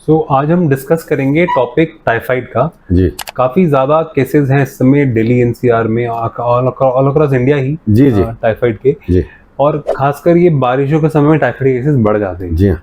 आज हम डिस्कस करेंगे टॉपिक टाइफाइड का। जी काफी ज्यादा केसेस हैं इस समय दिल्ली एनसीआर में, ऑल अक्रॉस इंडिया ही जी जी टाइफाइड के। जी और खासकर ये बारिशों के समय में टाइफाइड केसेस बढ़ जाते हैं। जी हाँ।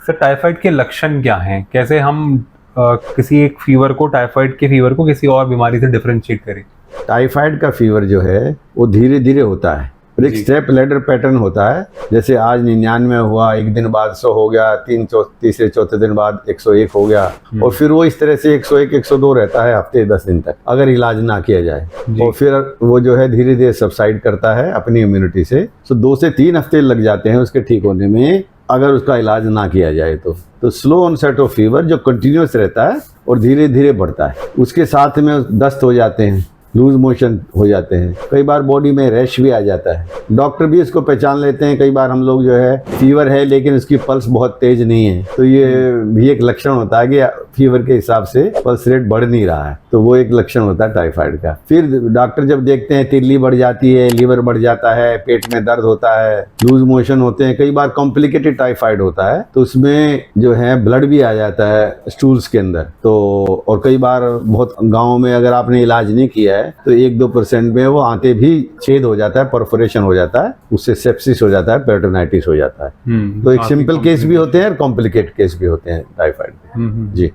सर, टाइफाइड के लक्षण क्या हैं? कैसे हम किसी एक फीवर को, टाइफाइड के फीवर को किसी और बीमारी से डिफरेंशिएट करें? टाइफाइड का फीवर जो है वो धीरे धीरे होता है और एक जी। स्टेप लैडर पैटर्न होता है। जैसे आज 99 हुआ, एक दिन बाद 100 हो गया, तीसरे चौथे दिन बाद 101 हो गया, और फिर वो इस तरह से 101 102 रहता है हफ्ते 10 दिन तक, अगर इलाज ना किया जाए। जी। और फिर वो जो है धीरे धीरे सबसाइड करता है अपनी इम्यूनिटी से। तो 2 से 3 हफ्ते लग जाते हैं उसके ठीक होने में, अगर उसका इलाज ना किया जाए तो स्लो ऑनसेट ऑफ फीवर जो कंटिन्यूस रहता है और धीरे धीरे बढ़ता है। उसके साथ में दस्त हो जाते हैं, लूज मोशन हो जाते हैं, कई बार बॉडी में रैश भी आ जाता है। डॉक्टर भी इसको पहचान लेते हैं। कई बार हम लोग जो है फीवर है लेकिन उसकी पल्स बहुत तेज नहीं है, तो ये भी एक लक्षण होता है कि फीवर के हिसाब से पल्स रेट बढ़ नहीं रहा है, तो वो एक लक्षण होता है टाइफाइड का। फिर डॉक्टर जब देखते हैं तिल्ली बढ़ जाती है, लीवर बढ़ जाता है, पेट में दर्द होता है, लूज मोशन होते हैं, कई बार कॉम्प्लिकेटेड टाइफाइड होता है, तो उसमें जो है ब्लड भी आ जाता है स्टूल्स के अंदर। तो और कई बार बहुत गाँव में अगर आपने इलाज नहीं किया है तो 1-2% में वो आंतें भी छेद हो जाता है, परफोरेशन हो जाता है, उससे सेप्सिस हो जाता है, पेरिटोनाइटिस हो जाता है। तो एक सिंपल केस भी होते हैं और कॉम्प्लिकेटेड केस भी होते हैं टाइफाइड में। जी।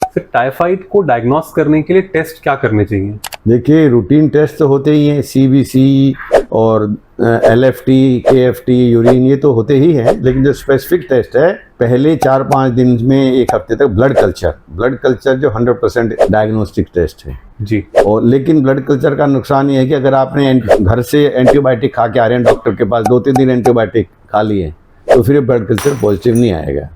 सर, टाइफाइड को डायग्नोस करने के लिए टेस्ट क्या करने चाहिए? देखिए, रूटीन टेस्ट तो होते ही हैं, सीबीसी और LFT, KFT, यूरिन, ये तो होते ही हैं। लेकिन जो स्पेसिफिक टेस्ट है, पहले 4-5 दिन में 1 हफ्ते तक ब्लड कल्चर जो 100% डायग्नोस्टिक टेस्ट है जी। और लेकिन ब्लड कल्चर का नुकसान ये है कि अगर आपने घर से एंटीबायोटिक खा के आ रहे हैं डॉक्टर के पास, 2-3 दिन एंटीबायोटिक खा लिए, तो फिर ब्लड कल्चर पॉजिटिव नहीं आएगा।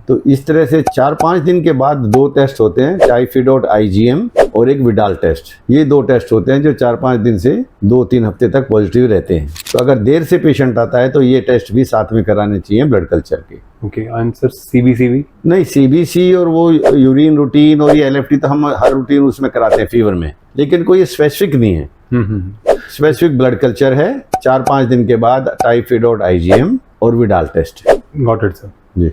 तो इस तरह से 4-5 दिन के बाद 2 टेस्ट होते हैं, टाइफाइड IgM और एक विडाल टेस्ट। ये 2 टेस्ट होते हैं जो 4-5 दिन से 2-3 हफ्ते तक पॉजिटिव रहते हैं। तो अगर देर से पेशेंट आता है तो ये टेस्ट भी साथ में कराने चाहिए ब्लड कल्चर के। ओके, आंसर CBC भी? नहीं, CBC और वो यूरिन रूटीन और ये LFT तो हम हर रूटीन उसमें कराते हैं फीवर में, लेकिन कोई स्पेसिफिक नहीं है। स्पेसिफिक ब्लड कल्चर है, 4-5 दिन के बाद टाइफाइड IgM और Widal test. Got it sir. जी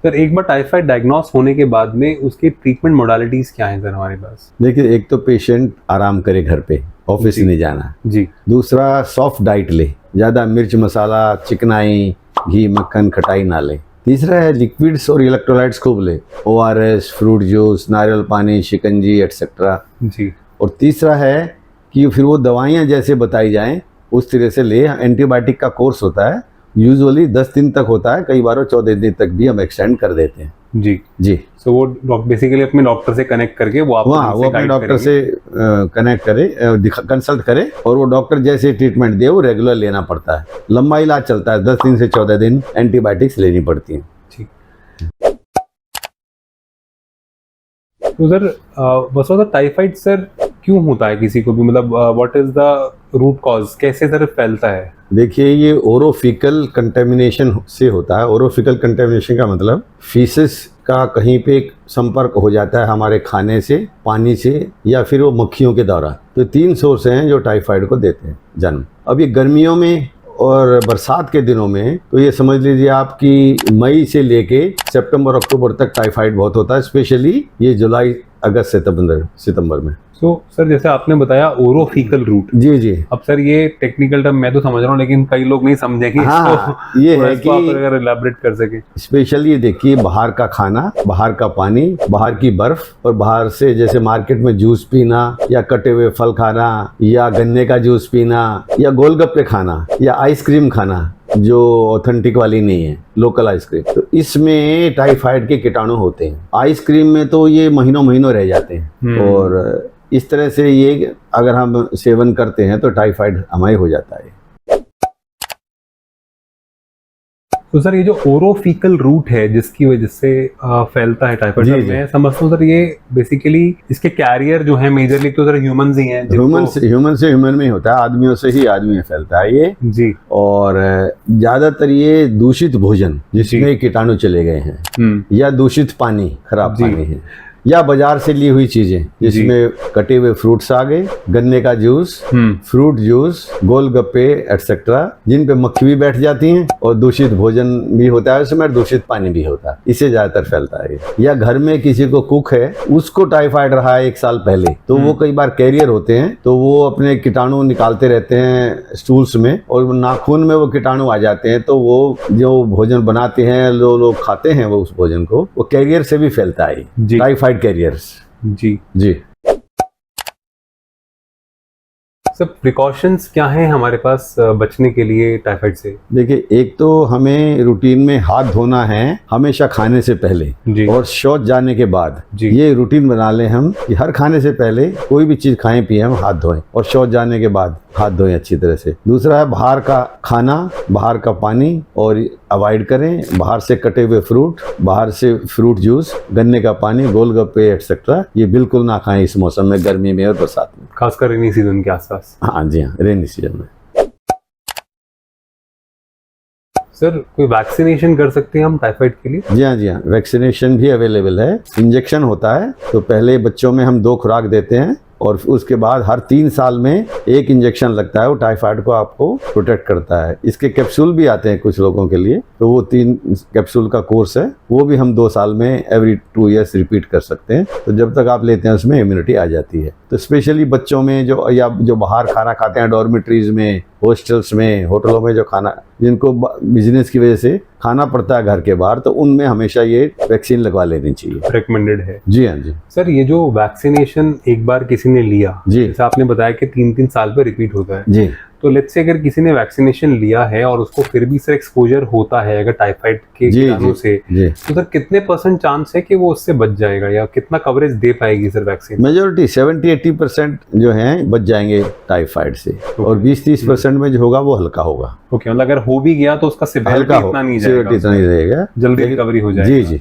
सर, एक बार टाइफाइड डायग्नोस होने के बाद में उसकी ट्रीटमेंट मोडालिटीज क्या हैं सर हमारे पास? देखिए, एक तो पेशेंट आराम करे घर पे, ऑफिस नहीं जाना जी। दूसरा, सॉफ्ट डाइट ले, ज़्यादा मिर्च मसाला, चिकनाई, घी मक्खन खटाई ना ले। तीसरा है लिक्विड्स और इलेक्ट्रोलाइट्स खूब ले, ORS, फ्रूट जूस, नारियल पानी, शिकंजी एटसेट्रा जी। और तीसरा है कि फिर वो दवाइयाँ जैसे बताई जाएं उस तरह से ले। एंटीबायोटिक का कोर्स होता है, यूजुअली 10 दिन तक होता है, कई बार 14 दिन तक भी हम एक्सटेंड कर देते हैं। जी जी। सो वो बेसिकली अपने डॉक्टर से कनेक्ट करके वो अपने डॉक्टर से कनेक्ट करे, कंसल्ट करे, और वो डॉक्टर जैसे ट्रीटमेंट दे वो रेगुलर लेना पड़ता है। लंबा इलाज चलता है, 10 दिन से 14 दिन एंटीबायोटिक्स लेनी पड़ती हैं। ठीक। तो सर, वैसे टाइफाइड सर क्यों होता है किसी को भी, मतलब what is the root cause, कैसे सर फैलता है? देखिए, ये ओरोफिकल कंटेमिनेशन से होता है। ओरोफिकल कंटेमिनेशन का मतलब फीसिस का कहीं पे संपर्क हो जाता है हमारे खाने से, पानी से, या फिर वो मक्खियों के द्वारा। तो 3 सोर्स हैं जो टाइफाइड को देते हैं जन्म। अब ये गर्मियों में और बरसात के दिनों में तो ये समझ लीजिए आपकी मई से लेके सितंबर अक्टूबर तक टाइफाइड बहुत होता है, स्पेशली ये जुलाई अगस्त सितंबर में। सर, जैसे आपने बताया ओरोफिकल रूट। जी जी। अब सर, ये टेक्निकल टर्म मैं तो समझ रहा हूँ लेकिन कई लोग नहीं समझेंगे। हाँ, ये है कि आप अगर एलैबोरेट कर सके। स्पेशली देखिए, बाहर का खाना, बाहर का पानी, बाहर की बर्फ, और बाहर से जैसे मार्केट में जूस पीना, या कटे हुए फल खाना, या गन्ने का जूस पीना, या गोलगप्पे खाना, या आइसक्रीम खाना जो ऑथेंटिक वाली नहीं है, लोकल आइसक्रीम, तो इसमें टाइफाइड के कीटाणु होते हैं। आइसक्रीम में तो ये महीनों रह जाते हैं, और इस तरह से ये अगर हम सेवन करते हैं तो टाइफाइड हमारे हो जाता है। तो सर, ये जो ओरोफिकल रूट है जिसकी वजह से फैलता है टाइफाइड, मैं समझता हूँ सर ये बेसिकली इसके कैरियर जो है मेजरली तो सर ह्यूमंस ही हैं। ह्यूमन से ह्यूमन में ही होता है, आदमियों से ही आदमी में फैलता है ये जी। और ज्यादातर ये दूषित भोजन जिसमें कीटाणु चले गए हैं, या दूषित पानी, खराब पानी है, या बाजार से ली हुई चीजें, जिसमें कटे हुए फ्रूट्स आ गए, गन्ने का जूस, फ्रूट जूस, गोलगप्पे एटसेट्रा, जिन पे मक्खी भी बैठ जाती हैं और दूषित भोजन भी होता है उसमें, दूषित पानी भी होता है, इससे ज्यादातर फैलता है। या घर में किसी को कुक है, उसको टाइफाइड रहा है 1 साल पहले, तो वो कई बार कैरियर होते हैं, तो वो अपने कीटाणु निकालते रहते हैं स्टूल्स में और नाखून में वो कीटाणु आ जाते हैं, तो वो जो भोजन बनाते हैं, जो लोग खाते हैं वो उस भोजन को, वो कैरियर से भी फैलता है, टाइफाइड कैरियर्स। जी जी सब प्रिकॉशंस क्या हैं हमारे पास बचने के लिए टाइफाइड से? देखिए, एक तो हमें रूटीन में हाथ धोना है हमेशा खाने से पहले और शौच जाने के बाद। ये रूटीन बना लें हम कि हर खाने से पहले कोई भी चीज खाएं पिए हम हाथ धोएं और शौच जाने के बाद हाथ धोएं अच्छी तरह से। दूसरा है बाहर का खाना, बाहर का पानी और अवॉइड करें, बाहर से कटे हुए फ्रूट, बाहर से फ्रूट जूस, गन्ने का पानी, गोलगप्पे एटसेट्रा, ये बिल्कुल ना खाएं इस मौसम में, गर्मी में और बरसात में, खासकर रेनी सीजन के आसपास। हाँ जी हाँ, रेनी सीजन में। सर कोई वैक्सीनेशन कर सकते हैं हम टाइफाइड के लिए? जी हाँ जी हाँ, वैक्सीनेशन भी अवेलेबल है। इंजेक्शन होता है, तो पहले बच्चों में हम 2 खुराक देते हैं और उसके बाद हर 3 साल में 1 इंजेक्शन लगता है, वो टाइफाइड को आपको प्रोटेक्ट करता है। इसके कैप्सूल भी आते हैं कुछ लोगों के लिए, तो वो 3 कैप्सूल का कोर्स है, वो भी हम 2 साल में एवरी 2 ईयर्स रिपीट कर सकते हैं। तो जब तक आप लेते हैं उसमें इम्यूनिटी आ जाती है। तो स्पेशली बच्चों में जो बाहर खाना खाते हैं, डॉर्मिटरीज में, हॉस्टल्स में, होटलों में जो खाना, जिनको बिजनेस की वजह से खाना पड़ता है घर के बाहर, तो उनमें हमेशा ये वैक्सीन लगवा लेनी चाहिए, रिकमेंडेड है। जी हाँ जी। सर ये जो वैक्सीनेशन एक बार किसी ने लिया, जैसे आपने बताया कि 3-3 साल पे रिपीट होता है जी, तो लेट्स से अगर किसी ने वैक्सीनेशन लिया है और उसको फिर भी सर एक्सपोजर होता है अगर टाइफाइड के कीटाणु से, तो सर कितने % चांस है कि वो उससे बच जाएगा या कितना कवरेज दे पाएगी सर वैक्सीन? मेजोरिटी 70-80% जो हैं बच जाएंगे टाइफाइड से, और 20-30% में जो होगा वो हल्का होगा। ओके, मतलब अगर हो भी गया तो उसका सिवियरिटी इतना नहीं जाएगा, इतना नहीं रहेगा, जल्दी रिकवरी हो जाएगी। जी जी।